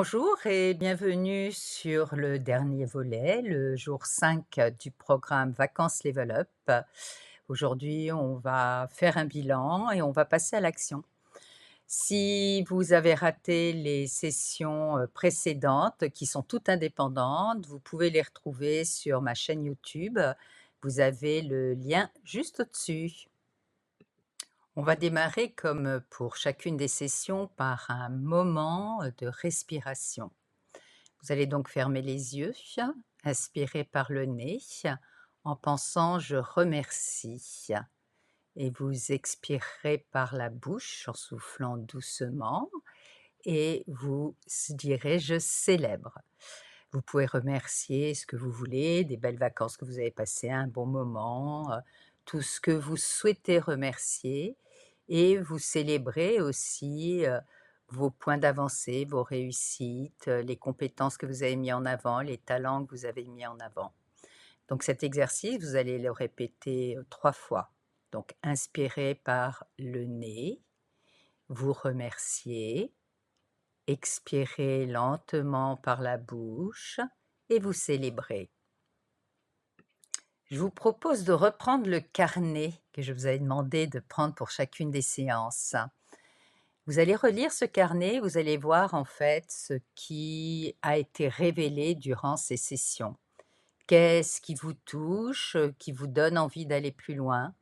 Bonjour et bienvenue sur le dernier volet, le jour 5 du programme Vacances Level Up. Aujourd'hui, on va faire un bilan et on va passer à l'action. Si vous avez raté les sessions précédentes, qui sont toutes indépendantes, vous pouvez les retrouver sur ma chaîne YouTube. Vous avez le lien juste au-dessus. On va démarrer comme pour chacune des sessions par un moment de respiration. Vous allez donc fermer les yeux, inspirer par le nez en pensant «je remercie» et vous expirerez par la bouche en soufflant doucement et vous direz «je célèbre». Vous pouvez remercier ce que vous voulez, des belles vacances que vous avez passées, un bon moment, tout ce que vous souhaitez remercier et vous célébrez aussi, vos points d'avancée, vos réussites, les compétences que vous avez mis en avant, les talents que vous avez mis en avant. Donc cet exercice, vous allez le répéter, 3 fois. Donc inspirez par le nez, vous remerciez, expirez lentement par la bouche et vous célébrez. Je vous propose de reprendre le carnet que je vous avais demandé de prendre pour chacune des séances. Vous allez relire ce carnet, vous allez voir en fait ce qui a été révélé durant ces sessions. Qu'est-ce qui vous touche, qui vous donne envie d'aller plus loin?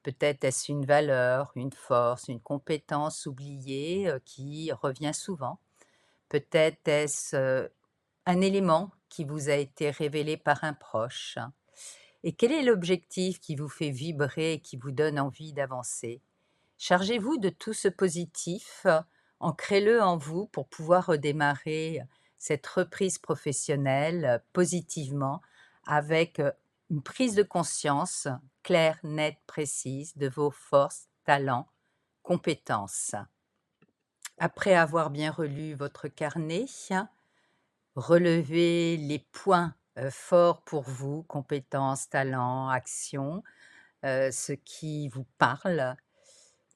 Peut-être est-ce une valeur, une force, une compétence oubliée, qui revient souvent? Peut-être est-ce, un élément qui vous a été révélé par un proche? Et quel est l'objectif qui vous fait vibrer et qui vous donne envie d'avancer? Chargez-vous de tout ce positif, ancrez-le en vous pour pouvoir redémarrer cette reprise professionnelle, positivement avec, une prise de conscience claire, nette, précise de vos forces, talents, compétences. Après avoir bien relu votre carnet, relevez les points, forts pour vous, compétences, talents, actions, ce qui vous parle.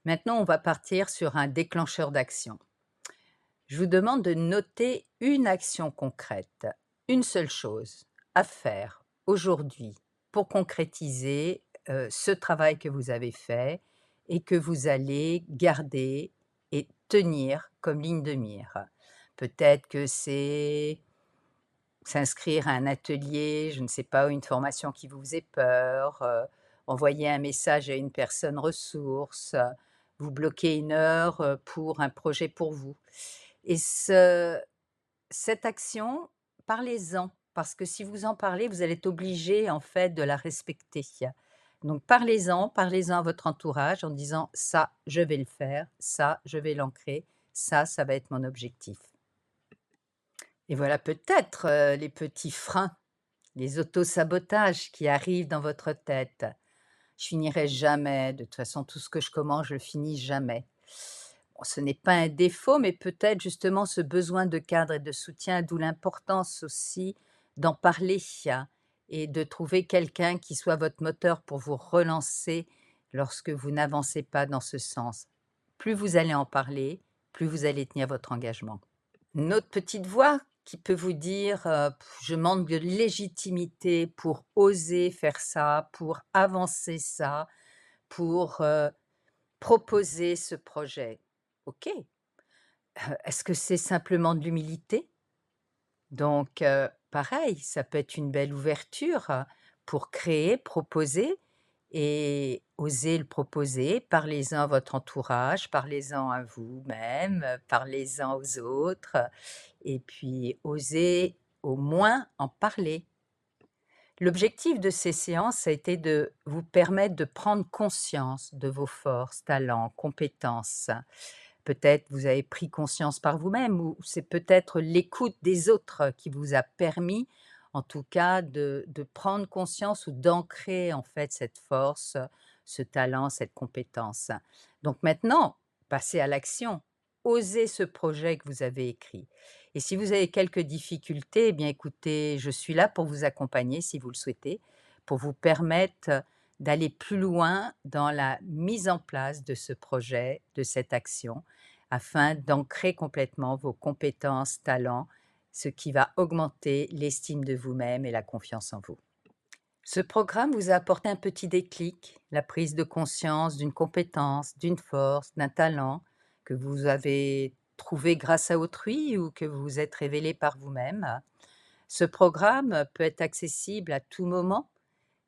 Maintenant, on va partir sur un déclencheur d'action. Je vous demande de noter une action concrète, une seule chose à faire aujourd'hui pour concrétiser, ce travail que vous avez fait et que vous allez garder et tenir comme ligne de mire. Peut-être que c'est s'inscrire à un atelier, je ne sais pas, ou une formation qui vous faisait peur, envoyer un message à une personne ressource, vous bloquez 1 heure, pour un projet pour vous et cette action, parlez-en parce que si vous en parlez, vous allez être obligé en fait de la respecter. Donc parlez-en, parlez-en à votre entourage en disant: «Ça, je vais le faire, ça, je vais l'ancrer, ça va être mon objectif». Et voilà peut-être, les petits freins, les autosabotages qui arrivent dans votre tête. «Je finirai jamais, de toute façon tout ce que je commence, je le finis jamais». Bon, ce n'est pas un défaut, mais peut-être justement ce besoin de cadre et de soutien, d'où l'importance aussi d'en parler, et de trouver quelqu'un qui soit votre moteur pour vous relancer lorsque vous n'avancez pas dans ce sens. Plus vous allez en parler, plus vous allez tenir votre engagement. Une autre petite voix qui peut vous dire, «Je manque de légitimité pour oser faire ça, pour avancer ça, pour, proposer ce projet». OK. Est-ce que c'est simplement de l'humilité? Donc, pareil, ça peut être une belle ouverture, pour créer, proposer et oser le proposer. Parlez-en à votre entourage, parlez-en à vous-même, parlez-en aux autres, et puis osez au moins en parler. L'objectif de ces séances a été de vous permettre de prendre conscience de vos forces, talents, compétences. Peut-être vous avez pris conscience par vous-même ou c'est peut-être l'écoute des autres qui vous a permis, en tout cas, de prendre conscience ou d'ancrer, en fait, cette force, ce talent, cette compétence. Donc maintenant, passez à l'action. Osez ce projet que vous avez écrit et si vous avez quelques difficultés, eh bien, écoutez, je suis là pour vous accompagner si vous le souhaitez, pour vous permettre d'aller plus loin dans la mise en place de ce projet, de cette action, afin d'ancrer complètement vos compétences, talents, ce qui va augmenter l'estime de vous-même et la confiance en vous. Ce programme vous a apporté un petit déclic, la prise de conscience d'une compétence, d'une force, d'un talent que vous avez trouvé grâce à autrui ou que vous vous êtes révélé par vous-même. Ce programme peut être accessible à tout moment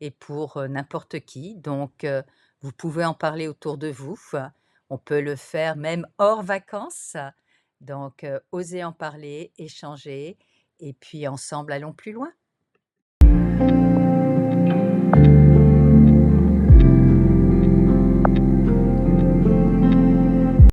et pour, n'importe qui, donc vous pouvez en parler autour de vous. On peut le faire même hors vacances, donc osez en parler, échanger et puis ensemble allons plus loin.